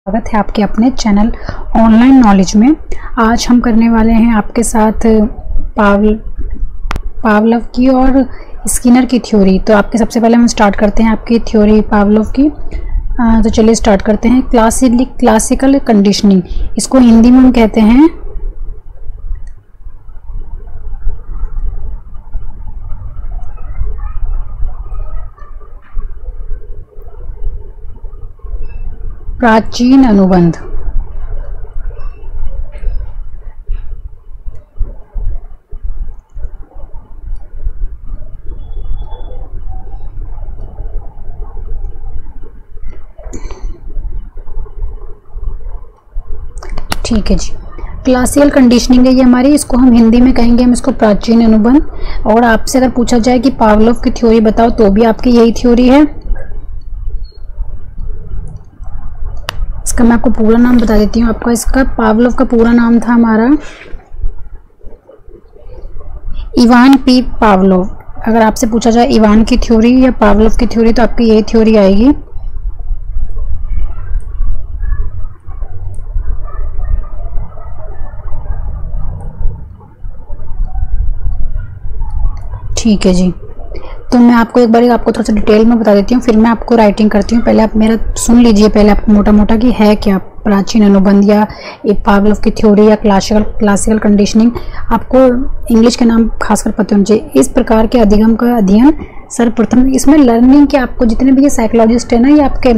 स्वागत है आपके अपने चैनल ऑनलाइन नॉलेज में। आज हम करने वाले हैं आपके साथ पावलोव की और स्किनर की थ्योरी। तो आपके सबसे पहले हम स्टार्ट करते हैं आपकी थ्योरी पावलोव की। तो चलिए स्टार्ट करते हैं। क्लासिकल कंडीशनिंग, इसको हिंदी में हम कहते हैं प्राचीन अनुबंध। ठीक है जी, क्लासिकल कंडीशनिंग है ये हमारी, इसको हम हिंदी में कहेंगे हम इसको प्राचीन अनुबंध। और आपसे अगर पूछा जाए कि पावलोव की थ्योरी बताओ तो भी आपकी यही थ्योरी है। इसका मैं आपको पूरा नाम बता देती हूँ। आपका इसका पावलोव का पूरा नाम था हमारा इवान पी पावलोव। अगर आपसे पूछा जाए इवान की थ्योरी या पावलोव की थ्योरी तो आपकी यही थ्योरी आएगी। ठीक है जी, तो मैं आपको एक बार आपको थोड़ा सा डिटेल में बता देती हूँ, फिर मैं आपको राइटिंग करती हूँ। पहले आप मेरा सुन लीजिए, पहले आपको मोटा मोटा कि है क्या प्राचीन अनुबंध या पावलोव की थ्योरी या क्लासिकल कंडीशनिंग। आपको इंग्लिश के नाम खासकर पता होने चाहिए। इस प्रकार के अधिगम का अध्ययन सर्वप्रथम, इसमें लर्निंग के आपको जितने भी ये साइकोलॉजिस्ट है ना, ये आपके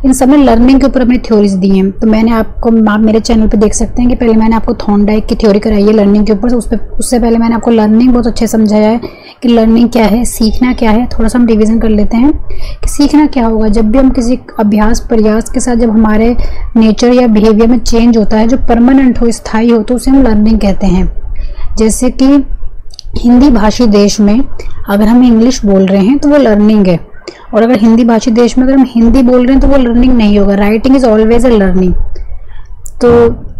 इन सब ने लर्निंग के ऊपर अपनी थ्योरीज दी हैं। तो मैंने आपको, आप मेरे चैनल पे देख सकते हैं कि पहले मैंने आपको थॉर्नडाइक की थ्योरी कराई है लर्निंग के ऊपर। उससे पहले मैंने आपको लर्निंग बहुत अच्छे समझाया है कि लर्निंग क्या है, सीखना क्या है। थोड़ा सा हम रिविजन कर लेते हैं कि सीखना क्या होगा। जब भी हम किसी अभ्यास प्रयास के साथ जब हमारे नेचर या बिहेवियर में चेंज होता है जो परमानेंट हो, स्थायी हो, तो उसे हम लर्निंग कहते हैं। जैसे कि हिंदी भाषी देश में अगर हम इंग्लिश बोल रहे हैं तो वो लर्निंग है, और अगर हिंदी भाषी देश में अगर हम हिंदी बोल रहे हैं तो वो लर्निंग नहीं होगा। Writing is always a learning. तो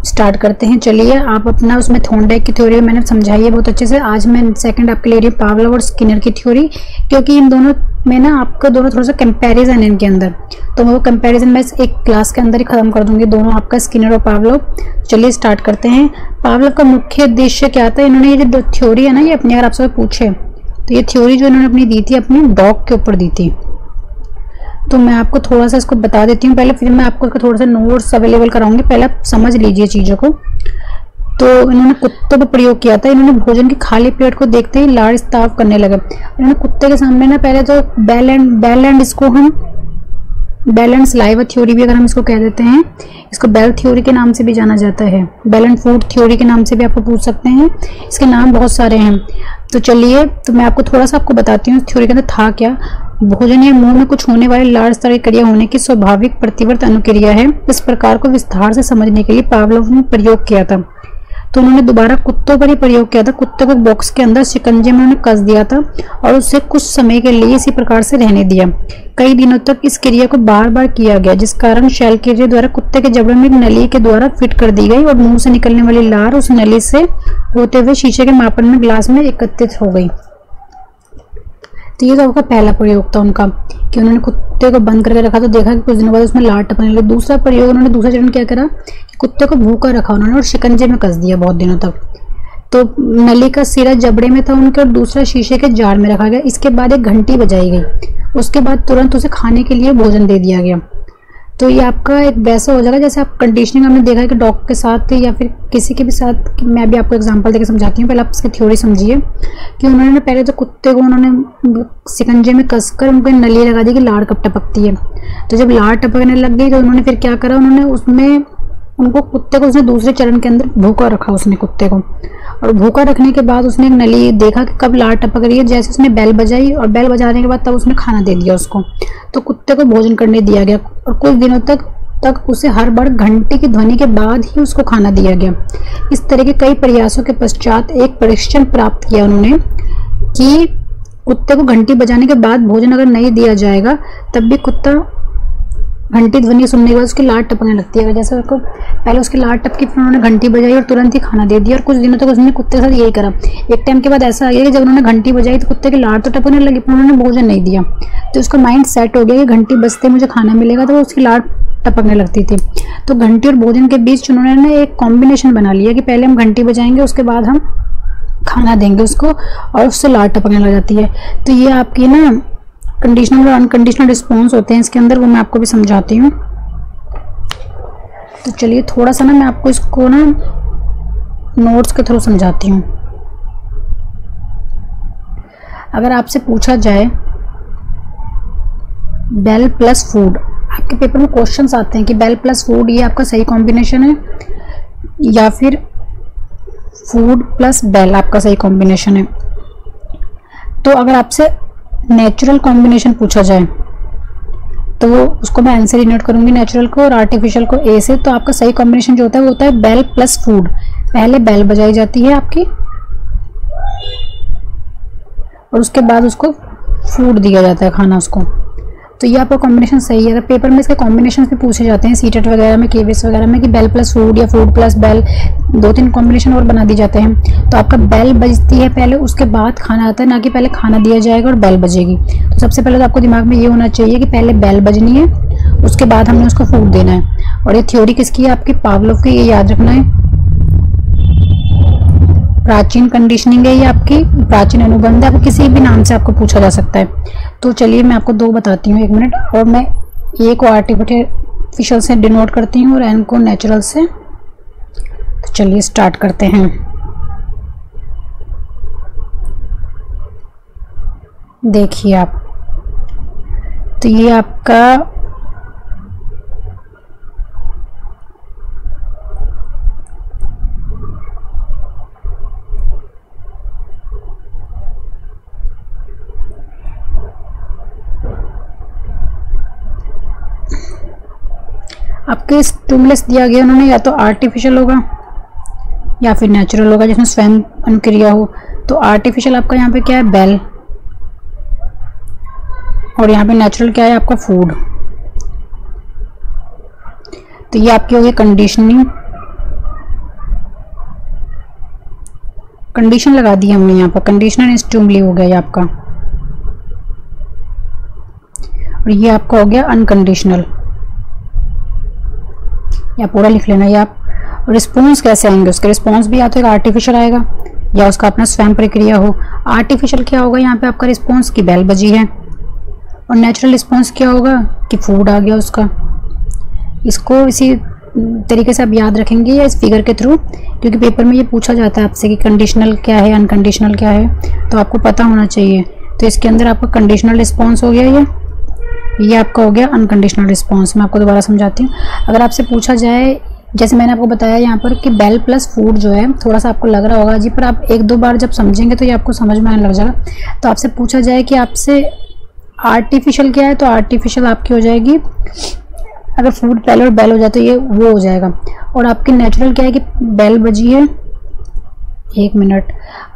स्टार्ट करते हैं। चलिए, आप अपना उसमें थॉर्नडाइक की थ्योरी मैंने समझाई है बहुत अच्छे से। आज मैं सेकंड आपके ले रही हूँ पावलोव और स्किनर की थ्योरी, क्योंकि इन दोनों में ना आपका दोनों थोड़ा सा कंपैरिजन है इनके अंदर। तो वो कंपैरिजन मैं एक क्लास के अंदर ही खत्म कर दूंगी, दोनों आपका स्किनर और पावलोव। चलिए स्टार्ट करते हैं। पावलोव का मुख्य उद्देश्य क्या था? इन्होंने ये जो थ्योरी है ना, ये अपने अगर आपसे पूछे तो ये थ्योरी जो इन्होंने अपनी दी थी अपनी डॉग के ऊपर दी थी। तो मैं आपको थोड़ा सा इसको बता देती हूँ पहले, फिर मैं आपको इसका थोड़ा सा नोट्स अवेलेबल कराऊंगी। पहले आप समझ लीजिए चीज़ों को। तो इन्होंने कुत्तों पर प्रयोग किया था। इन्होंने भोजन के खाली पेट को देखते ही लाड़ स्ताव करने लगे। इन्होंने कुत्ते के सामने ना पहले तो बेल एंड इसको हम बेल एंड सलाइवा थ्योरी भी अगर हम इसको कह देते हैं, इसको बेल थ्योरी के नाम से भी जाना जाता है, बेल एंड फूड थ्योरी के नाम से भी आपको पूछ सकते हैं। इसके नाम बहुत सारे हैं। तो चलिए, तो मैं आपको थोड़ा सा आपको बताती हूँ थ्योरी के अंदर था क्या। भोजन या मुंह में कुछ होने वाले लाड़ स्तर की क्रिया होने की स्वाभाविक प्रतिवर्त अनुक्रिया है। इस प्रकार को विस्तार से समझने के लिए पावलोव ने प्रयोग किया था। तो उन्होंने दोबारा कुत्तों पर ही प्रयोग किया था। कुत्ते को बॉक्स के अंदर शिकंजे में उन्होंने कस दिया था और उसे कुछ समय के लिए इसी प्रकार से रहने दिया। कई दिनों तक इस क्रिया को बार बार किया गया, जिस कारण शैलक्रिया द्वारा कुत्ते के जबड़े में एक नली के द्वारा फिट कर दी गई और मुंह से निकलने वाली लार उस नली से होते हुए शीशे के मापन में ग्लास में एकत्रित हो गई। तो ये तो आपका पहला प्रयोग था उनका कि उन्होंने कुत्ते को बंद करके रखा तो देखा कि कुछ दिनों बाद उसमें लार टपकने लगी। दूसरा प्रयोग, उन्होंने दूसरा चरण क्या करा कि कुत्ते को भूखा रखा उन्होंने और शिकंजे में कस दिया बहुत दिनों तक। तो नली का सिरा जबड़े में था उनके और दूसरा शीशे के जार में रखा गया। इसके बाद एक घंटी बजाई गई, उसके बाद तुरंत उसे खाने के लिए भोजन दे दिया गया। तो ये आपका एक वैसा हो जाएगा जैसे आप कंडीशनिंग हमने देखा है कि डॉग के साथ या फिर किसी के भी साथ। मैं भी आपको एग्जांपल देकर समझाती हूँ, पहले आप इसकी थ्योरी समझिए कि उन्होंने पहले तो कुत्ते को उन्होंने शिकंजे में कसकर उनको नली लगा दी कि लाड़ कब टपकती है। तो जब लाड़ टपकने लग गई तो उन्होंने फिर क्या करा, उन्होंने उसमें उनको कुत्ते को उसने दूसरे चरण के अंदर भूखा रखा उसने कुत्ते को, और भूखा रखने के बाद उसने एक नली देखा कि कब लाड़ टपक रही है। जैसे उसने बेल बजाई और बेल बजाने के बाद तब उसने खाना दे दिया उसको। तो कुत्ते को भोजन करने दिया गया और कुछ दिनों तक उसे हर बार घंटी की ध्वनि के बाद ही उसको खाना दिया गया। इस तरह के कई प्रयासों के पश्चात एक परीक्षण प्राप्त किया उन्होंने कि कुत्ते को घंटी बजाने के बाद भोजन अगर नहीं दिया जाएगा तब भी कुत्ता घंटी ध्वनि सुनने के बाद उसकी लार टपकने लगती है। जैसे उसको पहले उसकी लार टपकी, फिर उन्होंने घंटी बजाई और तुरंत ही खाना दे दिया। और कुछ दिनों तक उसने कुत्ते के साथ यही करा। एक टाइम के बाद ऐसा आ गया कि जब उन्होंने घंटी बजाई तो कुत्ते की लार तो टपकने लगी, पर उन्होंने भोजन नहीं दिया। तो उसका माइंड सेट हो गया कि घंटी बजते मुझे खाना मिलेगा, तो उसकी लार टपकने लगती थी। तो घंटी और भोजन के बीच उन्होंने ना एक कॉम्बिनेशन बना लिया कि पहले हम घंटी बजाएंगे, उसके बाद हम खाना देंगे उसको, और उससे लार टपकने लग जाती है। तो ये आपकी ना कंडीशनल और अनकंडीशनल रिस्पॉन्स होते हैं इसके अंदर, वो मैं आपको भी समझाती हूँ। तो चलिए थोड़ा सा ना मैं आपको इसको ना नोट्स के थ्रू समझाती हूँ। अगर आपसे पूछा जाए बेल प्लस फूड, आपके पेपर में क्वेश्चंस आते हैं कि बेल प्लस फूड ये आपका सही कॉम्बिनेशन है या फिर फूड प्लस बेल आपका सही कॉम्बिनेशन है। तो अगर आपसे नेचुरल कॉम्बिनेशन पूछा जाए तो वो उसको मैं आंसर ही नोट करूंगी नेचुरल को, और आर्टिफिशियल को ए से। तो आपका सही कॉम्बिनेशन जो होता है वो होता है बेल प्लस फूड। पहले बेल बजाई जाती है आपकी और उसके बाद उसको फूड दिया जाता है, खाना उसको। तो ये आपका कॉम्बिनेशन सही है। अगर पेपर में इसके कॉम्बिनेशन भी पूछे जाते हैं सीटेट वगैरह में, केवीएस वगैरह में, कि बेल प्लस फूड या फूड प्लस बेल, 2-3 कॉम्बिनेशन और बना दी जाते हैं। तो आपका बेल बजती है पहले, उसके बाद खाना आता है, ना कि पहले खाना दिया जाएगा और बेल बजेगी। तो सबसे पहले तो आपको दिमाग में ये होना चाहिए कि पहले बेल बजनी है, उसके बाद हमने उसको फूड देना है। और ये थ्योरी किसकी है? आपकी पावलोव की। ये याद रखना है, प्राचीन कंडीशनिंग है ये आपकी, प्राचीन अनुबंध है, आपको किसी भी नाम से आपको पूछा जा सकता है। तो चलिए मैं आपको 2 बताती हूँ, 1 मिनट। और मैं ए को आर्टिफिशियल से डिनोट करती हूँ और एन को नेचुरल से। तो चलिए स्टार्ट करते हैं। देखिए आप, तो ये आपका आपके स्टिमुलस दिया गया उन्होंने, या तो आर्टिफिशियल होगा या फिर नेचुरल होगा जिसमें स्वयं अनुक्रिया हो। तो आर्टिफिशियल आपका यहाँ पे क्या है? बेल, और यहाँ पे नेचुरल क्या है? आपका फूड। तो ये आपकी हो गई कंडीशनिंग, कंडीशन लगा दी हमने यहाँ पर, कंडीशनल स्टिमुली हो गया ये आपका। और ये आपका हो गया अनकंडीशनल, या पूरा लिख लेना ये आप। और रिस्पॉन्स कैसे आएंगे उसके? रिस्पॉन्स भी या तो एक आर्टिफिशियल आएगा या उसका अपना स्वयं प्रक्रिया हो। आर्टिफिशियल क्या होगा यहाँ पे आपका रिस्पॉन्स की बेल बजी है, और नेचुरल रिस्पॉन्स क्या होगा कि फूड आ गया उसका। इसको इसी तरीके से आप याद रखेंगे या इस फिगर के थ्रू, क्योंकि पेपर में ये पूछा जाता है आपसे कि कंडीशनल क्या है, अनकंडीशनल क्या है, तो आपको पता होना चाहिए। तो इसके अंदर आपका कंडीशनल रिस्पॉन्स हो गया, ये आपका हो गया अनकंडीशनल रिस्पॉन्स। मैं आपको दोबारा समझाती हूँ। अगर आपसे पूछा जाए, जैसे मैंने आपको बताया यहाँ पर कि बेल प्लस फूड जो है, थोड़ा सा आपको लग रहा होगा जी, पर आप 1-2 बार जब समझेंगे तो ये आपको समझ में आने लग जाएगा। तो आपसे पूछा जाए कि आपसे आर्टिफिशियल क्या है, तो आर्टिफिशियल आपकी हो जाएगी, अगर फूड पहले और बेल हो जाए तो ये वो हो जाएगा। और आपकी नेचुरल क्या है कि बेल बजी है, 1 मिनट,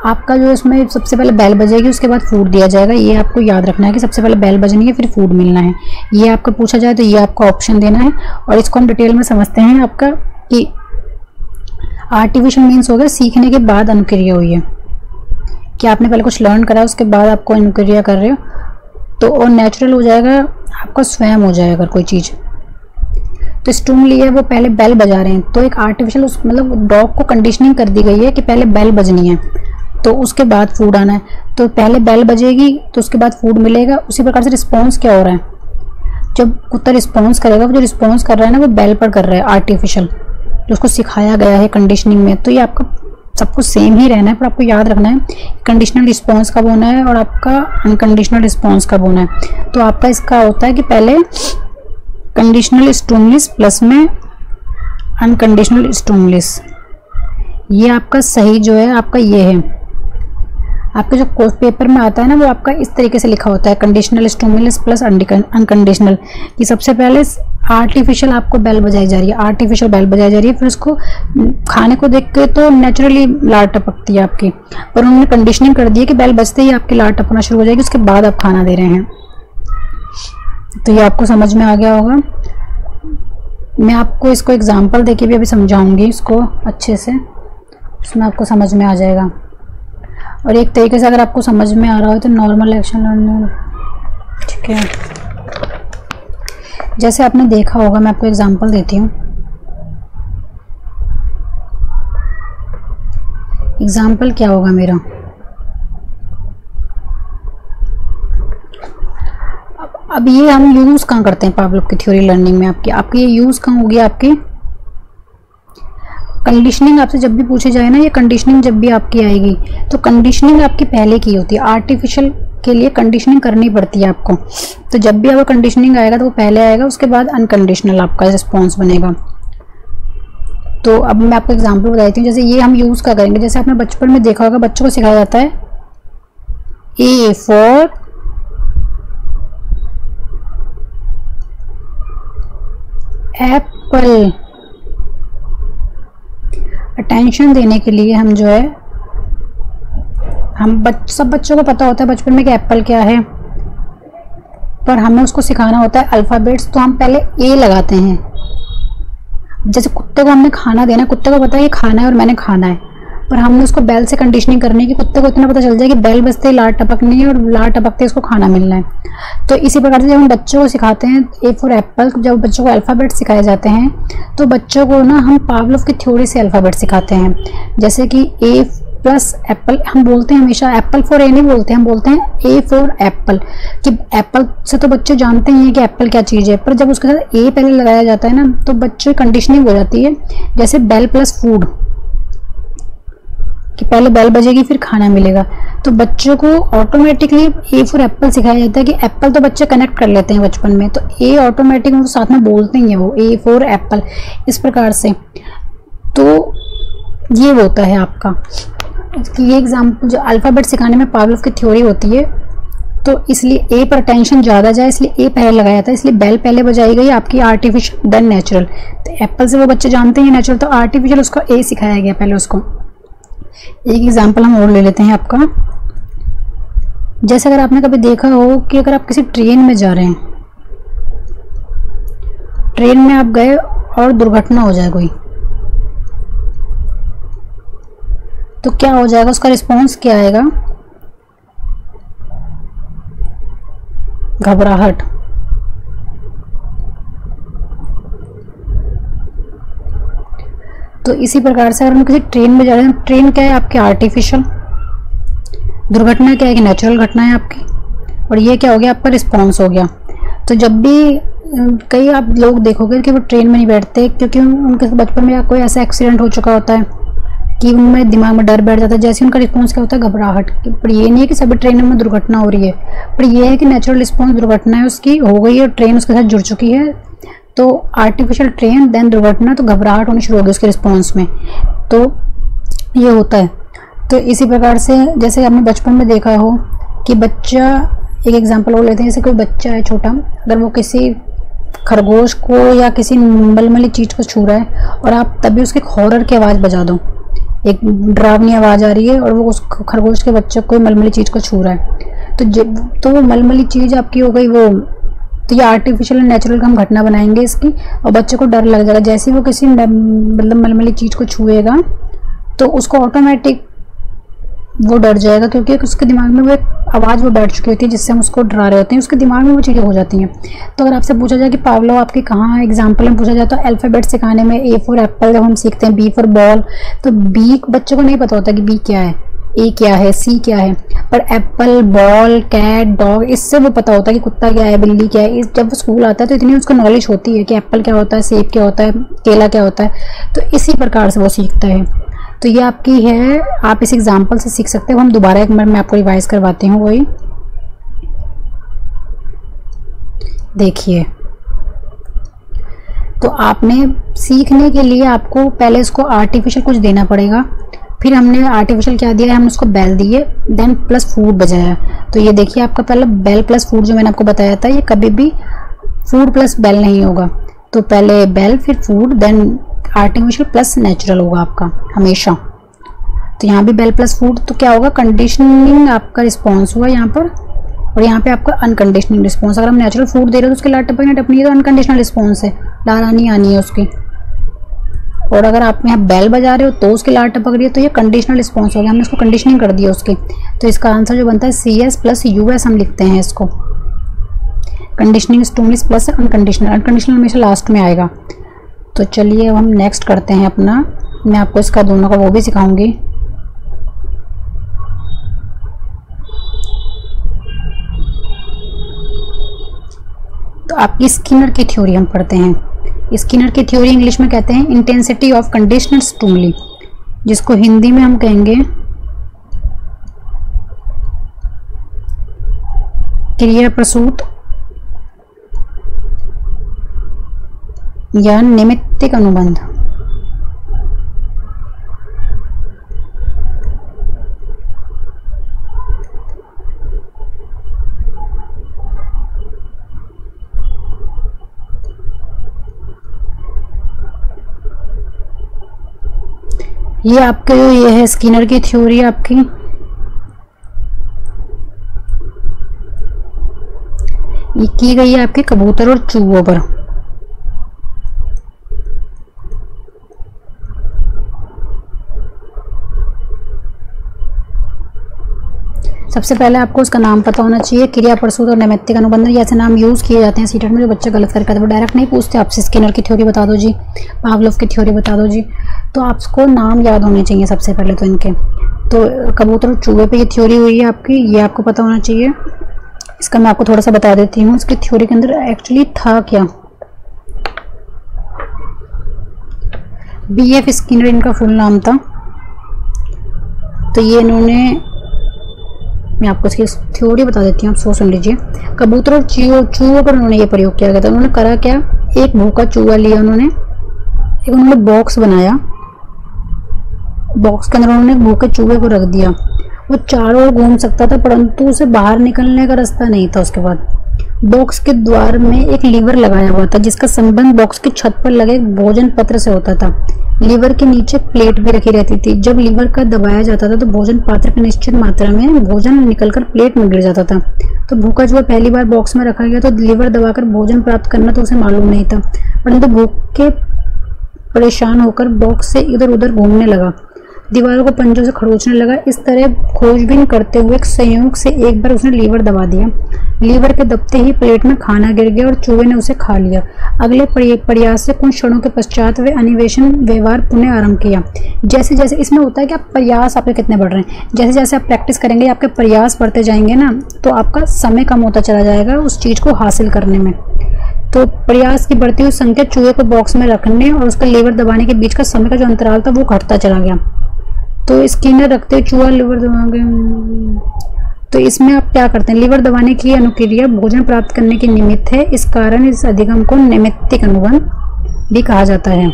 आपका जो इसमें सबसे पहले बेल बजेगी उसके बाद फूड दिया जाएगा। ये आपको याद रखना है कि सबसे पहले बेल बजनी है फिर फूड मिलना है। ये आपको पूछा जाए तो ये आपका ऑप्शन देना है। और इसको हम डिटेल में समझते हैं आपका कि आर्टिफिशियल मीन्स हो गया सीखने के बाद अनुक्रिया हुई है, कि आपने पहले कुछ लर्न करा उसके बाद आपको अनुक्रिया कर रहे हो। तो और नेचुरल हो जाएगा आपका स्वयं हो जाएगा कोई चीज़। तो स्टिमुली है वो पहले बेल बजा रहे हैं, तो एक आर्टिफिशियल उस मतलब डॉग को कंडीशनिंग कर दी गई है कि पहले बेल बजनी है तो उसके बाद फूड आना है। तो पहले बेल बजेगी तो उसके बाद फूड मिलेगा। उसी प्रकार से रिस्पॉन्स क्या हो रहा है, जब कुत्ता रिस्पॉन्स करेगा, वो जो रिस्पॉन्स कर रहा है ना वो बेल पर कर रहा है आर्टिफिशियल, जो उसको सिखाया गया है कंडीशनिंग में। तो ये आपका सब कुछ सेम ही रहना है, पर आपको याद रखना है कंडीशनल रिस्पॉन्स कब होना है और आपका अनकंडीशनल रिस्पॉन्स कब होना है। तो आपका इसका होता है कि पहले कंडीशनल स्टिमुलस प्लस में अनकंडीशनल स्टिमुलस। ये आपका सही जो है आपका ये है, आपके जो पेपर में आता है ना वो आपका इस तरीके से लिखा होता है, कंडीशनल स्टिमुलस प्लस अनकंडीशनल। कि सबसे पहले आर्टिफिशियल आपको बेल बजाई जा रही है, आर्टिफिशियल बेल बजाई जा रही है, फिर उसको खाने को देख के तो नेचुरली लार टपकती है आपकी, पर उन्होंने कंडीशनिंग कर दी है कि बेल बजते ही आपकी लार टपकना शुरू हो जाएगी, उसके बाद आप खाना दे रहे हैं। तो ये आपको समझ में आ गया होगा। मैं आपको इसको एग्जाम्पल देके भी अभी समझाऊंगी इसको अच्छे से, उसमें आपको समझ में आ जाएगा। और एक तरीके से अगर आपको समझ में आ रहा हो तो नॉर्मल एक्शन लर्निंग, ठीक है। जैसे आपने देखा होगा, मैं आपको एग्जांपल देती हूँ। एग्जाम्पल क्या होगा मेरा, अब ये हम यूज कहाँ करते हैं पावलोव की थ्योरी लर्निंग में? आपकी ये यूज कहाँ होगी? आपकी कंडीशनिंग आपसे जब भी पूछे जाए ना, ये कंडीशनिंग जब भी आपकी आएगी तो कंडीशनिंग आपकी पहले की होती है। आर्टिफिशियल के लिए कंडीशनिंग करनी पड़ती है आपको, तो जब भी आपका कंडीशनिंग आएगा तो वो पहले आएगा, उसके बाद अनकंडीशनल आपका रिस्पॉन्स बनेगा। तो अब मैं आपको एग्जांपल बता देती हूँ। जैसे ये हम यूज क्या करेंगे, जैसे आपने बचपन में देखा होगा, बच्चों को सिखाया जाता है ए फॉर एप्पल। अटेंशन देने के लिए हम जो है, सब बच्चों को पता होता है बचपन में कि एप्पल क्या है, पर हमें उसको सिखाना होता है अल्फाबेट्स, तो हम पहले ए लगाते हैं। जैसे कुत्ते को हमने खाना देना, कुत्ते को पता है ये खाना है और मैंने खाना है, पर हमने उसको बेल से कंडीशनिंग करनी है कि कुत्ते को इतना पता चल जाए कि बेल बजते ही लार टपकनी है और लार टपकते इसको खाना मिलना है। तो इसी प्रकार से जब हम बच्चों को सिखाते हैं ए फॉर एप्पल, जब बच्चों को अल्फ़ाबेट सिखाए जाते हैं तो बच्चों को ना हम पावलोव की थ्योरी से अल्फ़ाबेट सिखाते हैं। जैसे कि ए प्लस एप्पल, हम बोलते हैं हमेशा एप्पल फॉर ए नहीं बोलते, हम बोलते हैं ए फॉर एप्पल, कि एप्पल से तो बच्चे जानते ही हैं कि एप्पल क्या चीज़ है, पर जब उसके साथ ए पहले लगाया जाता है ना तो बच्चों की कंडीशनिंग हो जाती है। जैसे बेल प्लस फूड, कि पहले बेल बजेगी फिर खाना मिलेगा, तो बच्चों को ऑटोमेटिकली ए फॉर एप्पल सिखाया जाता है कि एप्पल तो बच्चे कनेक्ट कर लेते हैं बचपन में, तो ए ऑटोमेटिक वो साथ में बोलते ही हैं, वो ए फॉर एप्पल इस प्रकार से। तो ये होता है आपका कि ये एग्जाम्पल जो अल्फ़ाबेट सिखाने में पावलोव की थ्योरी होती है, तो इसलिए ए पर अटेंशन ज़्यादा जाए इसलिए ए पहले लगाया था, इसलिए बेल पहले बजाई गई आपकी आर्टिफिशियल देन नेचुरल। तो एप्पल से वो बच्चे जानते हैं नेचुरल, तो आर्टिफिशियल उसको ए सिखाया गया पहले उसको। एक एग्जाम्पल हम और ले लेते हैं आपका। जैसे अगर आपने कभी देखा हो कि अगर आप किसी ट्रेन में जा रहे हैं, ट्रेन में आप गए और दुर्घटना हो जाए कोई, तो क्या हो जाएगा, उसका रिस्पॉन्स क्या आएगा? घबराहट। तो इसी प्रकार से अगर हम किसी ट्रेन में जा रहे हैं, ट्रेन क्या है आपकी आर्टिफिशियल, दुर्घटना क्या है कि नेचुरल घटना है आपकी, और ये क्या हो गया आपका रिस्पॉन्स हो गया। तो जब भी कई आप लोग देखोगे कि वो ट्रेन में नहीं बैठते क्योंकि उनके बचपन में कोई ऐसा एक्सीडेंट हो चुका होता है कि उनमें दिमाग में डर बैठ जाता है, जैसे उनका रिस्पॉन्स क्या होता है? घबराहट। पर ये नहीं है कि सभी ट्रेनों में दुर्घटना हो रही है, पर ये है कि नेचुरल रिस्पॉन्स दुर्घटना है उसकी हो गई है, ट्रेन उसके साथ जुड़ चुकी है, तो आर्टिफिशियल ट्रेन देन दुर्घटना, तो घबराहट होनी शुरू होगी उसके रिस्पॉन्स में। तो ये होता है। तो इसी प्रकार से जैसे आपने बचपन में देखा हो कि बच्चा, एक एग्जांपल और लेते हैं, जैसे कोई बच्चा है छोटा, अगर वो किसी खरगोश को या किसी मलमली चीज़ को छू रहा है और आप तभी उसके हॉरर की आवाज़ बजा दो, एक डरावनी आवाज़ आ रही है और वो उस खरगोश के बच्चे कोई मलमली चीज़ को छू रहा है, तो वो मलमली चीज़ आपकी हो गई वो, तो ये आर्टिफिशियल एंड नेचुरल का हम घटना बनाएंगे इसकी, और बच्चे को डर लग जाएगा। जैसे वो किसी मतलब मलमली चीज़ को छुएगा तो उसको ऑटोमेटिक वो डर जाएगा, क्योंकि उसके दिमाग में वो एक आवाज़ वो बैठ चुकी होती है जिससे हम उसको डरा रहे होते हैं, उसके दिमाग में वो चीज़ें हो जाती हैं। तो अगर आपसे पूछा जाए कि पावलोव आपके कहाँ एग्जाम्पल में पूछा जाए, तो अल्फ़ाबेट सिखाने में ए फॉर एप्पल जब हम सीखते हैं, बी फॉर बॉल, तो बी बच्चों को नहीं पता होता कि बी क्या है, ए क्या है, सी क्या है, पर एप्पल, बॉल, कैट, डॉग, इससे वो पता होता है कि कुत्ता क्या है, बिल्ली क्या है। जब वो स्कूल आता है तो इतनी उसको नॉलेज होती है कि एप्पल क्या होता है, सेब क्या होता है, केला क्या होता है, तो इसी प्रकार से वो सीखता है। तो ये आपकी है, आप इस एग्जाम्पल से सीख सकते हो। हम दोबारा एक बार मैं आपको रिवाइज करवाती हूँ। वही देखिए, तो आपने सीखने के लिए आपको पहले इसको आर्टिफिशियल कुछ देना पड़ेगा, फिर हमने आर्टिफिशियल क्या दिया है, हमने उसको बेल दिए, देन प्लस फूड बजाया। तो ये देखिए आपका पहले बेल प्लस फूड जो मैंने आपको बताया था, ये कभी भी फूड प्लस बेल नहीं होगा। तो पहले बेल फिर food then artificial plus natural होगा आपका हमेशा। तो यहाँ भी बेल प्लस फूड, तो क्या होगा, कंडीशनिंग आपका रिस्पॉन्स हुआ यहाँ पर, और यहाँ पे आपका अनकंडीशनल रिस्पॉन्स। अगर हम नेचुरल फूड दे रहे हो तो उसकी लार टपकनी टपनी है, तो अनकंडीशनल रिस्पॉन्स है, लार आनी आनी है उसकी। और अगर आप यहाँ बेल बजा रहे हो तो उसकी लार टपक रही है, तो ये कंडीशनल रिस्पॉन्स हो गया, हमने उसको कंडीशनिंग कर दिया उसकी। तो इसका आंसर जो बनता है CS प्लस US हम लिखते हैं इसको। Conditioning stimulus plus unconditional, unconditional हमेशा लास्ट में आएगा। तो चलिए अब हम नेक्स्ट करते हैं अपना, मैं आपको इसका दोनों का वो भी सिखाऊंगी। तो आपकी स्किनर की थ्योरी हम पढ़ते हैं। स्किनर की थ्योरी इंग्लिश में कहते हैं इंटेंसिटी ऑफ कंडीशनल स्टिमुली, जिसको हिंदी में हम कहेंगे क्रिया प्रसूत या नैमित्तिक अनुबंध। ये आपके ये है स्किनर की थ्योरी आपकी। ये की गई है आपके कबूतर और चूहों पर। सबसे पहले आपको उसका नाम पता होना चाहिए, क्रिया प्रसूत और नैमित्तिक अनुबंध, ऐसे नाम यूज किए जाते हैं सीटेट में। जो बच्चे गलत करते हैं वो डायरेक्ट नहीं पूछते आपसे स्किनर की थ्योरी बता दो जी, पावलोव की थ्योरी बता दो जी। तो आपको नाम याद होने चाहिए सबसे पहले तो इनके। तो कबूतर और चूहे पे ये थ्योरी हुई है आपकी, ये आपको पता होना चाहिए। इसका मैं आपको थोड़ा सा बता देती हूँ, इसकी थ्योरी के अंदर एक्चुअली था क्या। BF स्किनर इनका फुल नाम था। तो ये इन्होंने, मैं आपको इसकी थ्योरी बता देती हूँ, आप सो सुन लीजिए। कबूतर और चूहों पर उन्होंने ये प्रयोग किया गया था। उन्होंने करा क्या, एक भूखा चूहा लिया उन्होंने, एक उन्होंने बॉक्स बनाया, बॉक्स के अंदर उन्होंने भूखे चूहे को रख दिया। वो चारों ओर घूम सकता था परंतु उसे बाहर निकलने का रास्ता नहीं था। उसके बाद बॉक्स के द्वार में एक लीवर लगाया हुआ था, जिसका संबंध बॉक्स की छत पर लगे भोजन पत्र से होता था। लीवर के नीचे प्लेट भी रखी रहती थी। जब लीवर का दबाया जाता था तो भोजन पात्र की निश्चित मात्रा में भोजन निकलकर प्लेट में गिर जाता था। तो भूखा चूहा पहली बार बॉक्स में रखा गया तो लीवर दबाकर भोजन प्राप्त करना तो उसे मालूम नहीं था, परंतु भूख के परेशान होकर बॉक्स से इधर उधर घूमने लगा, दीवारों को पंजों से खरोचने लगा। इस तरह खोजबीन करते हुए संयोग से एक बार उसने लीवर दबा दिया। लीवर के दबते ही प्लेट में खाना गिर गया और चूहे ने उसे खा लिया। अगले प्रयास से कुछ क्षणों के पश्चात वे अन्वेषण व्यवहार पुनः आरंभ किया। जैसे जैसे इसमें होता है कि आप प्रयास आपके कितने बढ़ रहे हैं, जैसे जैसे आप प्रैक्टिस करेंगे आपके प्रयास बढ़ते जाएंगे ना, तो आपका समय कम होता चला जाएगा उस चीज को हासिल करने में। तो प्रयास की बढ़ती हुई संख्या चूहे को बॉक्स में रखने और उसका लीवर दबाने के बीच का समय का जो अंतराल था वो घटता चला गया। तो स्किनर रखते चूहा लीवर दबाओगे। तो इसमें आप क्या करते हैं, लीवर दबाने की अनुक्रिया भोजन प्राप्त करने के निमित्त है। इस कारण इस अधिगम को नैमित्तिक अनुबंध भी कहा जाता है।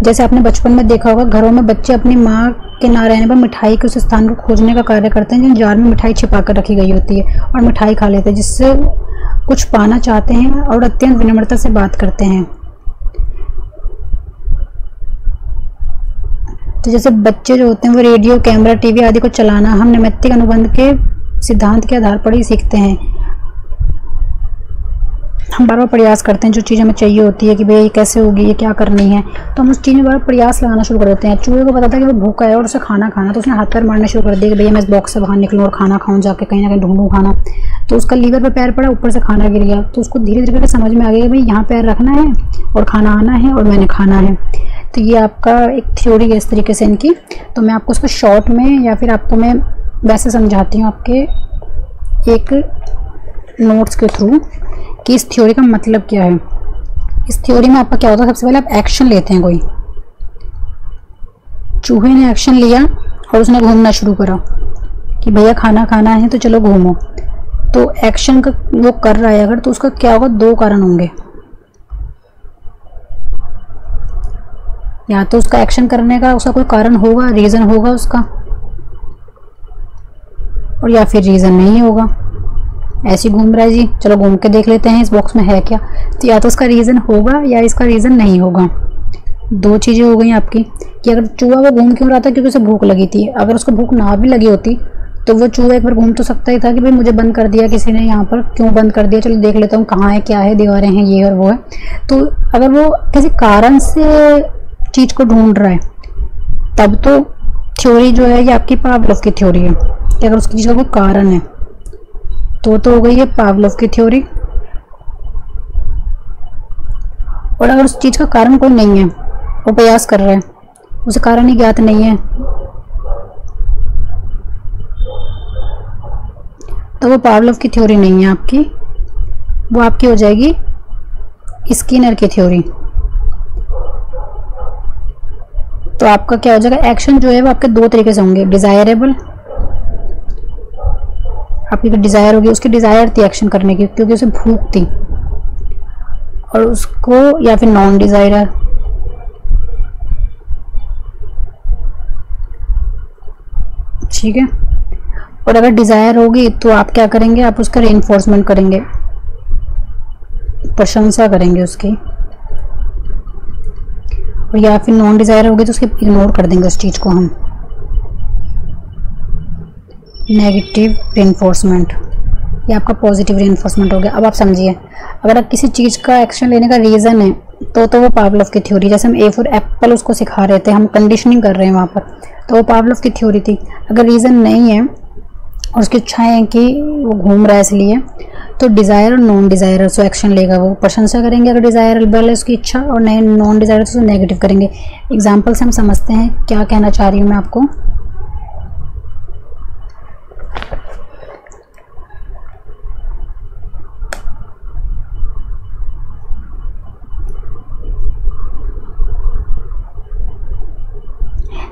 जैसे आपने बचपन में देखा होगा, घरों में बच्चे अपनी माँ के ना रहने पर मिठाई के उस स्थान को खोजने का कार्य करते हैं जिन जार में मिठाई छिपा कर रखी गई होती है, और मिठाई खा लेते हैं, जिससे कुछ पाना चाहते हैं और अत्यंत विनम्रता से बात करते हैं। तो जैसे बच्चे जो होते हैं वो रेडियो, कैमरा, टीवी आदि को चलाना हम नैमित्तिक अनुबंध के सिद्धांत के आधार पर ही सीखते हैं। हम बार बार प्रयास करते हैं, जो चीज़ हमें चाहिए होती है कि भैया ये कैसे होगी, ये क्या करनी है, तो हम उस चीज़ में बार प्रयास लगाना शुरू कर देते हैं। चूहे को पता था कि वो भूखा है और उसे खाना खाना, तो उसने हाथ पैर मारने शुरू कर दिया कि भैया मैं इस बॉक्स से बाहर निकलूँ और खाना खाऊं, जाके कहीं ना कहीं ढूंढूं खाना। तो उसका लीवर पर पैर पड़ा, ऊपर से खाना गिर गया। तो उसको धीरे धीरे समझ में आ गया कि भाई यहाँ पैर रखना है और खाना आना है और मैंने खाना है। तो ये आपका एक थ्योरी है इस तरीके से इनकी। तो मैं आपको उसको शॉर्ट में या फिर आपको मैं वैसे समझाती हूँ आपके एक नोट्स के थ्रू कि इस थ्योरी का मतलब क्या है। इस थ्योरी में आपका क्या होता है, सबसे पहले आप एक्शन लेते हैं। कोई चूहे ने एक्शन लिया और उसने घूमना शुरू करा कि भैया खाना खाना है तो चलो घूमो। तो एक्शन का वो कर रहा है अगर, तो उसका क्या होगा, दो कारण होंगे। या तो उसका एक्शन करने का उसका कोई कारण होगा, रीजन होगा उसका, और या फिर रीजन नहीं होगा, ऐसे घूम रहा है जी, चलो घूम के देख लेते हैं इस बॉक्स में है क्या। तो या तो उसका रीजन होगा या इसका रीजन नहीं होगा। दो चीजें हो गई आपकी कि अगर चूहा वो घूम क्यों रहा था, क्योंकि उसे भूख लगी थी। अगर उसको भूख ना भी लगी होती तो वो चूहा एक बार घूम तो सकता ही था कि भाई मुझे बंद कर दिया किसी ने, यहाँ पर क्यों बंद कर दिया, चलो देख लेता हूँ कहाँ है, क्या है, दीवारें हैं, ये और वो है। तो अगर वो किसी कारण से चीज को ढूंढ रहा है तब तो थ्योरी जो है ये आपकी पावलोव की थ्योरी है। कि अगर उसकी चीज़ का कोई कारण है तो हो गई है पावलोव की थ्योरी। और अगर उस चीज़ का कारण कोई नहीं है, वो प्रयास कर रहा है, उसे कारण ही ज्ञात नहीं है, तो वो पावलोव की थ्योरी नहीं है आपकी, वो आपकी हो जाएगी स्किनर की थ्योरी। तो आपका क्या हो जाएगा, एक्शन जो है वो आपके दो तरीके से होंगे, डिजायरेबल, आपकी डिजायर होगी, उसकी डिजायर थी एक्शन करने की क्योंकि उसे भूख थी, और उसको, या फिर नॉन डिजायरर, ठीक है। और अगर डिजायर होगी तो आप क्या करेंगे, आप उसका रेनफोर्समेंट करेंगे, प्रशंसा करेंगे उसकी। और या फिर नॉन डिजायर होगी तो उसके इग्नोर कर देंगे उस चीज़ को हम, नेगेटिव रेनफोर्समेंट। ये आपका पॉजिटिव रेनफोर्समेंट हो गया। अब आप समझिए, अगर आप किसी चीज़ का एक्शन लेने का रीज़न है तो वो पावलोव की थ्योरी, जैसे हम ए फॉर एप्पल उसको सिखा रहे थे, हम कंडीशनिंग कर रहे हैं वहाँ पर, तो वो पावलोव की थ्योरी थी। अगर रीज़न नहीं है और उसकी इच्छाएं हैं कि वो घूम रहा है इसलिए, तो डिज़ायर और नॉन डिज़ायर से एक्शन लेगा, वो प्रशंसा करेंगे अगर डिज़ायरेबल है उसकी इच्छा, और नॉन डिज़ायर से नेगेटिव करेंगे। एग्जाम्पल से हम समझते हैं क्या कहना चाह रही हूँ मैं आपको।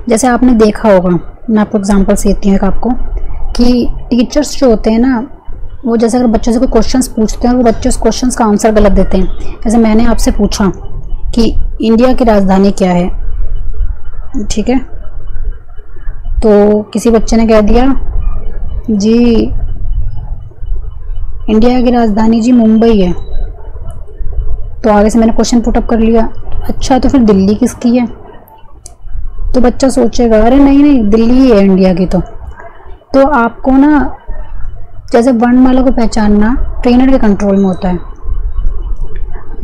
जैसे आपने देखा होगा, मैं आपको एग्जांपल देती हूँ एक आपको, कि टीचर्स जो होते हैं ना, वो जैसे अगर बच्चों से कोई क्वेश्चंस पूछते हैं और वो बच्चे उस क्वेश्चंस का आंसर गलत देते हैं। जैसे मैंने आपसे पूछा कि इंडिया की राजधानी क्या है, ठीक है, तो किसी बच्चे ने कह दिया जी इंडिया की राजधानी जी मुंबई है, तो आगे से मैंने क्वेश्चन पुटअप कर लिया, अच्छा तो फिर दिल्ली किसकी है, तो बच्चा सोचेगा अरे नहीं नहीं दिल्ली ही है इंडिया की। तो आपको ना, जैसे वर्णमाला को पहचानना ट्रेनर के कंट्रोल में होता है।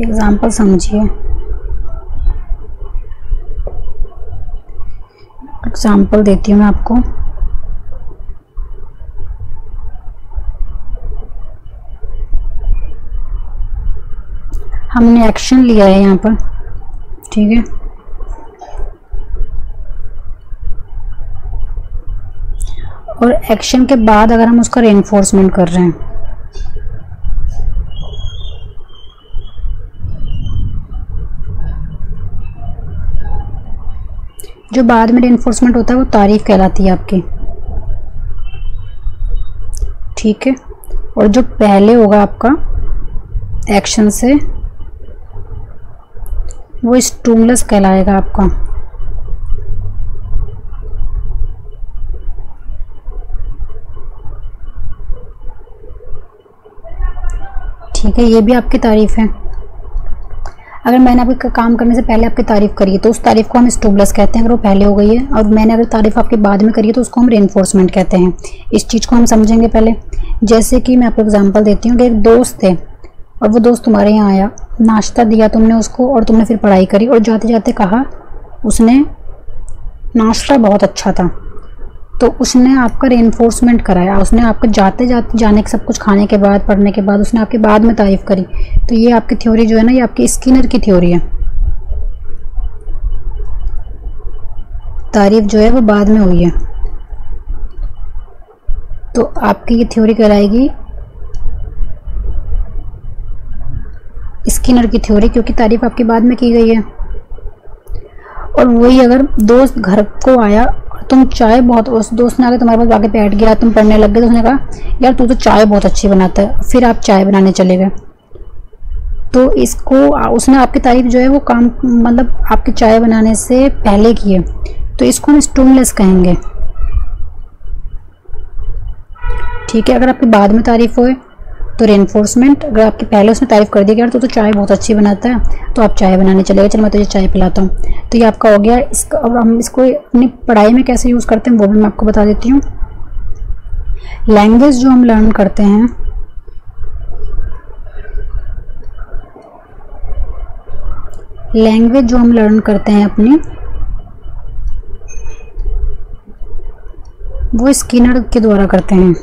एग्जाम्पल समझिए, एग्जाम्पल देती हूँ मैं आपको। हमने एक्शन लिया है यहाँ पर, ठीक है, और एक्शन के बाद अगर हम उसका रेनफोर्समेंट कर रहे हैं, जो बाद में रेनफोर्समेंट होता है वो तारीफ कहलाती है आपकी, ठीक है। और जो पहले होगा आपका एक्शन से, वो स्टिमुलस कहलाएगा आपका, ठीक है। ये भी आपकी तारीफ है। अगर मैंने आपके काम करने से पहले आपकी तारीफ करी है तो उस तारीफ को हम स्टिमुलस कहते हैं, अगर वो पहले हो गई है, और मैंने अगर तारीफ आपके बाद में करी है तो उसको हम रेनफोर्समेंट कहते हैं। इस चीज़ को हम समझेंगे पहले। जैसे कि मैं आपको एग्जांपल देती हूँ कि एक दोस्त है और वो दोस्त तुम्हारे यहाँ आया, नाश्ता दिया तुमने उसको और तुमने फिर पढ़ाई करी, और जाते जाते कहा उसने नाश्ता बहुत अच्छा था, तो उसने आपका रेनफोर्समेंट कराया, उसने आपको जाते जाते जाने के सब कुछ खाने के बाद, पढ़ने के बाद, उसने आपके बाद में तारीफ करी। तो ये आपकी थ्योरी जो है ना, ये आपकी स्किनर की थ्योरी है। तारीफ जो है वो बाद में हुई है, तो आपकी ये थ्योरी कहलाएगी स्किनर की थ्योरी, क्योंकि तारीफ आपकी बाद में की गई है। और वही अगर दोस्त घर को आया, तुम चाय बहुत, उस दोस्त ने आके तुम्हारे पास आके बैठ गया, तुम पढ़ने लग गए, तो उसने कहा यार तू तो चाय बहुत अच्छी बनाता है, फिर आप चाय बनाने चले गए, तो इसको उसने आपकी तारीफ जो है वो काम, मतलब आपकी चाय बनाने से पहले की है, तो इसको हम स्टिमुलस कहेंगे, ठीक है। अगर आपकी बाद में तारीफ होए तो रेनफोर्समेंट, अगर आपके पहले उसने तारीफ कर दी कि यार तो चाय बहुत अच्छी बनाता है, तो आप चाय बनाने चले गए, चल मैं तुझे चाय पिलाता हूँ, तो ये आपका हो गया। इसका अब हम इसको अपनी पढ़ाई में कैसे यूज़ करते हैं वो भी मैं आपको बता देती हूँ। लैंग्वेज जो हम लर्न करते हैं, लैंग्वेज जो हम लर्न करते हैं अपनी, वो स्किनर के द्वारा करते हैं।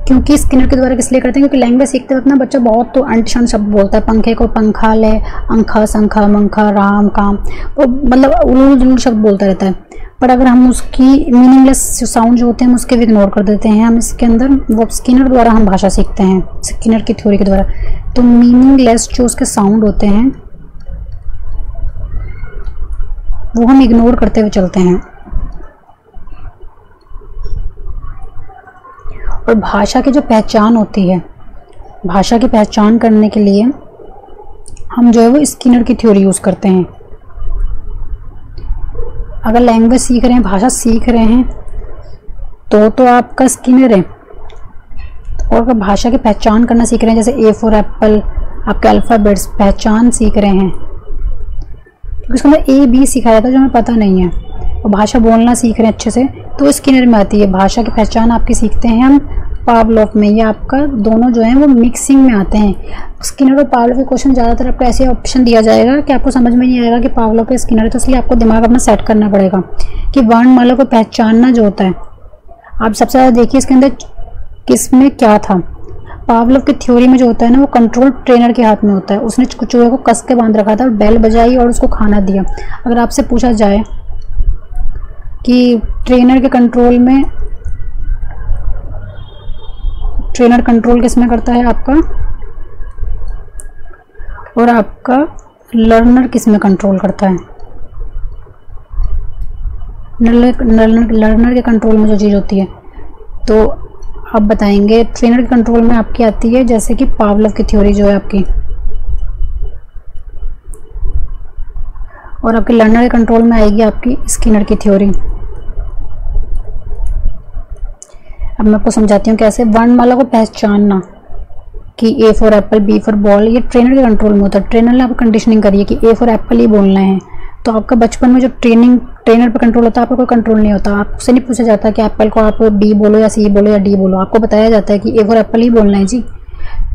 क्योंकि स्किनर के द्वारा किस लिए करते हैं, क्योंकि लैंग्वेज सीखते वक्त ना बच्चा बहुत तो अंट शंट शब्द बोलता है। पंखे को पंखा ले, अंखा संखा मंखा राम काम, वो मतलब उलूल जुलूल शब्द बोलता रहता है। पर अगर हम उसकी मीनिंगलेस साउंड जो होते हैं हम उसके भी इग्नोर कर देते हैं। हम इसके अंदर वो स्किनर द्वारा हम भाषा सीखते हैं, स्किनर की थ्योरी के द्वारा। तो मीनिंगलेस जो उसके साउंड होते हैं वो हम इग्नोर करते हुए चलते हैं। और भाषा की जो पहचान होती है, भाषा की पहचान करने के लिए हम जो है वो स्किनर की थ्योरी यूज़ करते हैं। अगर लैंग्वेज सीख रहे हैं, भाषा सीख रहे हैं तो आपका स्किनर है। और अगर भाषा की पहचान करना सीख रहे हैं, जैसे ए फॉर एप्पल, आपके अल्फ़ाबेट्स पहचान सीख रहे हैं, क्योंकि उसके अंदर ए बी सिखाया था जो हमें पता नहीं है, और भाषा बोलना सीख रहे हैं अच्छे से, तो स्किनर में आती है। भाषा की पहचान आपकी सीखते हैं हम पावलोव में। ये आपका दोनों जो है वो मिक्सिंग में आते हैं। स्किनर और पावलोव के क्वेश्चन ज़्यादातर आपको ऐसे ऑप्शन दिया जाएगा कि आपको समझ में नहीं आएगा कि पावलोव के स्किनर है, तो इसलिए आपको दिमाग अपना सेट करना पड़ेगा कि वर्णमाला को पहचानना जो होता है। आप सबसे ज़्यादा देखिए इसके अंदर किस में क्या था। पावलोव की थ्योरी में जो होता है ना वो कंट्रोल ट्रेनर के हाथ में होता है। उसने चूहे को कस के बांध रखा था और बेल बजाई और उसको खाना दिया। अगर आपसे पूछा जाए कि ट्रेनर के कंट्रोल में, ट्रेनर कंट्रोल किस में करता है आपका, और आपका लर्नर किस में कंट्रोल करता है। लर्नर के कंट्रोल में जो चीज़ होती है, तो आप बताएंगे ट्रेनर के कंट्रोल में आपकी आती है, जैसे कि पावलोव की थ्योरी जो है आपकी, और आपके लर्नर के कंट्रोल में आएगी आपकी स्किनर की थ्योरी। अब मैं आपको समझाती हूँ कैसे। वर्णमाला को पहचानना कि A for apple, B for ball, ये ट्रेनर के कंट्रोल में होता है। ट्रेनर ने आपको कंडीशनिंग करी है कि ए फॉर एप्पल ही बोलना है, तो आपका बचपन में जो ट्रेनर पर कंट्रोल होता है, आपका कोई कंट्रोल नहीं होता। आपसे नहीं पूछा जाता कि एप्पल को आप बी बोलो या सी बोलो या डी बोलो, आपको बताया जाता है कि ए फॉर एप्पल ही बोलना है जी।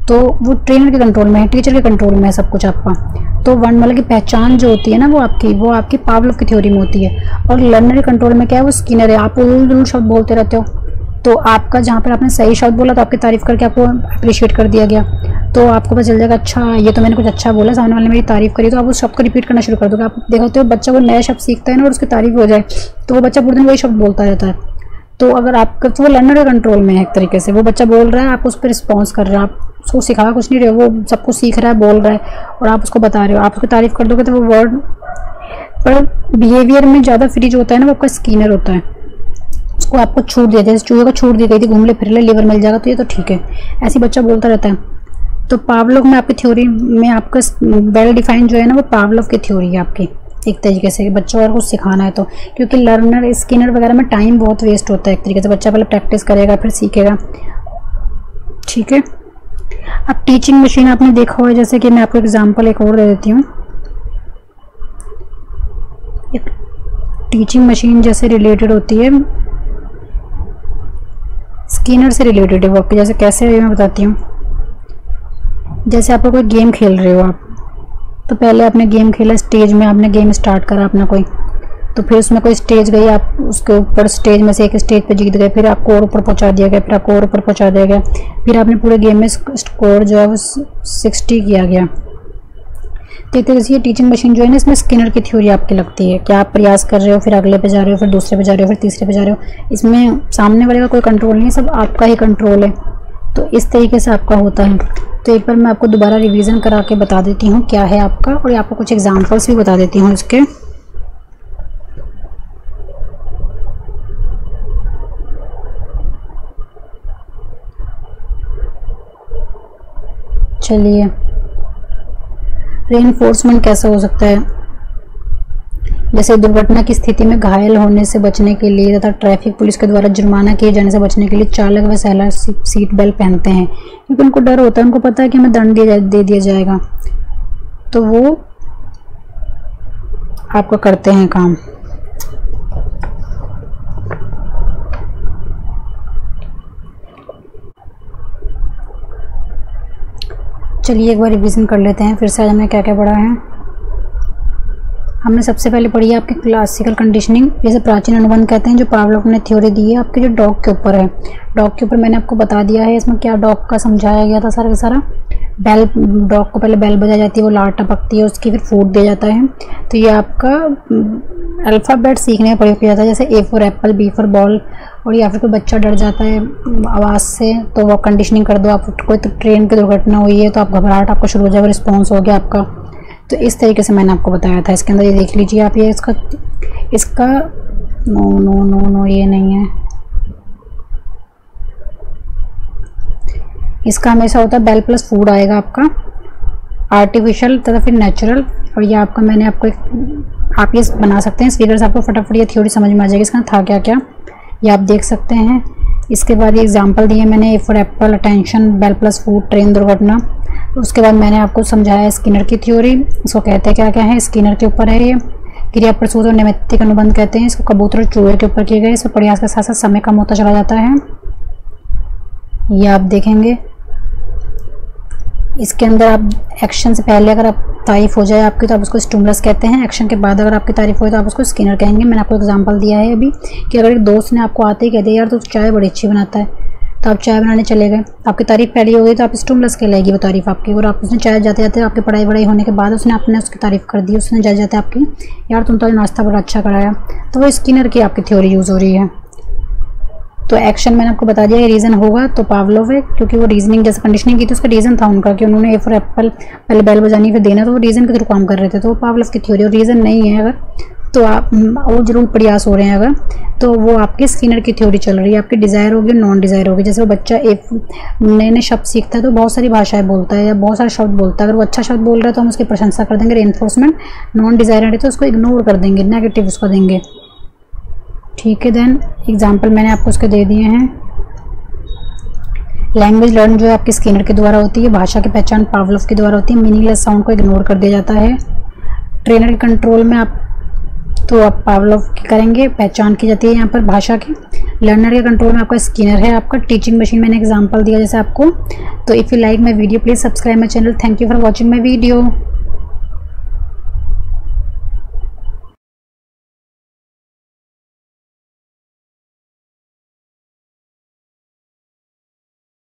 तो वो ट्रेनर के कंट्रोल में है, टीचर के कंट्रोल में है सब कुछ आपका। तो वर्णमाला की पहचान जो होती है ना वो आपकी पावलोव की थ्योरी में होती है। और लर्नर के कंट्रोल में क्या है, वो स्किनर है। आप उलूल शब्द बोलते रहते हो, तो आपका जहाँ पर आपने सही शब्द बोला तो आपकी तारीफ करके आपको अप्रिशिएट कर दिया गया, तो आपको पता चल जाएगा अच्छा ये तो मैंने कुछ अच्छा बोला, सामने वाले ने मेरी तारीफ करी, तो आप उस शब्द को रिपीट करना शुरू कर दोगे। आप देखते हो बच्चा को नया शब्द सीखता है ना और उसकी तारीफ हो जाए तो वो बच्चा पूरे दिन वही शब्द बोलता रहता है। तो अगर आपका, तो वो लर्नर के कंट्रोल में है एक तरीके से। वो बच्चा बोल रहा है, आप उस पर रिस्पॉन्स कर रहे हो, आप उसको सिखा कुछ नहीं रहे हो, वो सब कुछ सीख रहा है, बोल रहा है और आप उसको बता रहे हो। आप उसकी तारीफ कर दोगे तो वो वर्ड पर बिहेवियर में ज़्यादा फ्री जो होता है ना वो आपका स्किनर होता है। उसको आपको छूट दे, जैसे चूहे को छूट दी गई थी, घूम ले फिर ले, लीवर मिल जाएगा तो ये तो ठीक है, ऐसे बच्चा बोलता रहता है। तो पावलोव में आपकी थ्योरी में आपका वेल डिफाइन जो है ना वो पावलोव की थ्योरी है आपकी, एक तरीके से बच्चों और कुछ सिखाना है तो। क्योंकि लर्नर स्किनर वगैरह में टाइम बहुत वेस्ट होता है एक तरीके से। बच्चा पहले प्रैक्टिस करेगा फिर सीखेगा, ठीक है। अब टीचिंग मशीन आपने देखा हुआ है, जैसे कि मैं आपको एग्जांपल एक और दे देती हूँ। एक टीचिंग मशीन जैसे रिलेटेड होती है, स्किनर से रिलेटेड है वो आपके। जैसे कैसे है मैं बताती हूँ। जैसे आप कोई गेम खेल रहे हो आप, तो पहले आपने गेम खेला, स्टेज में आपने गेम स्टार्ट करा अपना कोई, तो फिर उसमें कोई स्टेज गई, आप उसके ऊपर स्टेज में से एक स्टेज पे जीत गए, फिर आपको और ऊपर पहुंचा दिया गया, फिर आपको और ऊपर पहुंचा दिया गया, फिर आपने पूरे गेम में स्कोर जो है वो 60 किया गया। तो जैसे ये टीचिंग मशीन जो है ना, इसमें स्किनर की थ्योरी आपकी लगती है कि आप प्रयास कर रहे हो, फिर अगले पे जा रहे हो, फिर दूसरे पे जा रहे हो, फिर तीसरे पे जा रहे हो। इसमें सामने वाले का कोई कंट्रोल नहीं है, सब आपका ही कंट्रोल है। तो इस तरीके से आपका होता है। तो एक बार मैं आपको दोबारा रिवीजन करा के बता देती हूँ क्या है आपका, और आपको कुछ एग्जाम्पल्स भी बता देती हूँ इसके। चलिए, रेनफोर्समेंट कैसा हो सकता है। जैसे दुर्घटना की स्थिति में घायल होने से बचने के लिए तथा ट्रैफिक पुलिस के द्वारा जुर्माना किए जाने से बचने के लिए चालक व सवार सीट बेल्ट पहनते हैं, क्योंकि उनको डर होता है, उनको पता है कि हमें दंड दे दिया जाएगा, तो वो आपका करते हैं काम। चलिए एक बार रिवीजन कर लेते हैं फिर से, आज हमने क्या क्या पढ़ा है। हमने सबसे पहले पढ़ी है आपकी क्लासिकल कंडीशनिंग, जैसे प्राचीन अनुबंध कहते हैं, जो पावलोव ने थ्योरी दी है आपके जो डॉग के ऊपर है। डॉग के ऊपर मैंने आपको बता दिया है इसमें क्या डॉग का समझाया गया था सारा का सारा। बेल, डॉग को पहले बेल बजाई जाती है, वो लार टपकती है, उसकी फिर फूड दिया जाता है। तो ये आपका अल्फ़ाबेट सीखने में प्रयोग किया जाता है, जैसे A for apple, B for ball. और या फिर कोई बच्चा डर जाता है आवाज़ से तो वो कंडीशनिंग कर दो आप। कोई तो ट्रेन की दुर्घटना हुई है तो आप घबराहट आपको शुरू हो जाएगा, रिस्पॉन्स हो गया आपका। तो इस तरीके से मैंने आपको बताया था। इसके अंदर ये देख लीजिए आप, ये इसका नो नो नो नो ये नहीं है, इसका हमेशा होता है बेल प्लस फूड आएगा आपका, आर्टिफिशियल तथा फिर नेचुरल। और ये आपका मैंने आपको आप ये बना सकते हैं इस फिगर से, आपको फटाफट ये थ्योरी समझ में आ जाएगी इसका था क्या क्या, ये आप देख सकते हैं। इसके बाद ये एग्जांपल दिए मैंने, A for apple, attention, bell plus food, train दुर्घटना। उसके बाद मैंने आपको समझाया स्किनर की थ्योरी, इसको कहते हैं क्या क्या है, स्किनर के ऊपर है ये। क्रिया प्रसूत और नैमित्तिक अनुबंध कहते हैं इसको, कबूतर और चूहे के ऊपर किए गए। इसमें प्रयास के साथ साथ समय कम होता चला जाता है, ये आप देखेंगे। इसके अंदर आप एक्शन से पहले अगर आप तारीफ हो जाए आपकी तो आप उसको स्टिमुलस कहते हैं, एक्शन के बाद अगर आपकी तारीफ हो तो आप उसको स्किनर कहेंगे। मैंने आपको एग्जांपल दिया है अभी कि अगर एक दोस्त ने आपको आते ही कह दिया यार तो चाय बड़ी अच्छी बनाता है, तो आप चाय बनाने चले गए, आपकी तारीफ पहली हो गई तो आप स्टिमुलस कहलाएगी वो तारीफ आपकी। और आप उसने चाय जाते जाते आपकी पढ़ाई वढ़ाई होने के बाद उसने आपने उसकी तारीफ कर दी, उसने जाते जाते आपकी यार तुम तो नाश्ता बड़ा अच्छा कराया, तो वो स्किनर की आपकी थ्योरी यूज़ हो रही है। तो एक्शन मैंने आपको बता दिया, ये रीज़न होगा तो पावलोव है, क्योंकि वो रीजनिंग जैसे कंडीशनिंग की थी उसका रीज़न था उनका कि उन्होंने ए फॉर एप्पल पहले बेल बजानी फिर देना, तो वो रीज़न के थ्रू काम कर रहे थे। तो वो पावलोव की थ्योरी और रीज़न नहीं है अगर तो आप वो जरूर प्रयास हो रहे हैं अगर तो वो आपके स्किनर की थ्योरी चल रही है। आपकी डिज़ायर होगी नॉन डिज़ायर होगी। जैसे वो बच्चा एक नए नए शब्द सीखता है तो बहुत सारी भाषाएं बोलता है या बहुत सारे शब्द बोलता है, अगर वो अच्छा शब्द बोल रहा है तो हम उसकी प्रशंसा कर देंगे, रेनफोर्समेंट। नॉन डिज़ायर है तो उसको इग्नोर कर देंगे, नेगेटिव उसको देंगे, ठीक है। देन एग्जाम्पल मैंने आपको उसके दे दिए हैं। लैंग्वेज लर्न जो है आपकी स्किनर के द्वारा होती है, भाषा की पहचान पावलोव के द्वारा होती है, मीनिंगलेस साउंड को इग्नोर कर दिया जाता है। ट्रेनर के कंट्रोल में आप तो आप पावलोव की करेंगे, पहचान की जाती है यहाँ पर भाषा की। लर्नर के कंट्रोल में आपका स्किनर है। आपका टीचिंग मशीन मैंने एग्जांपल दिया जैसे आपको। तो if you like my video please subscribe my channel. Thank you for watching my video.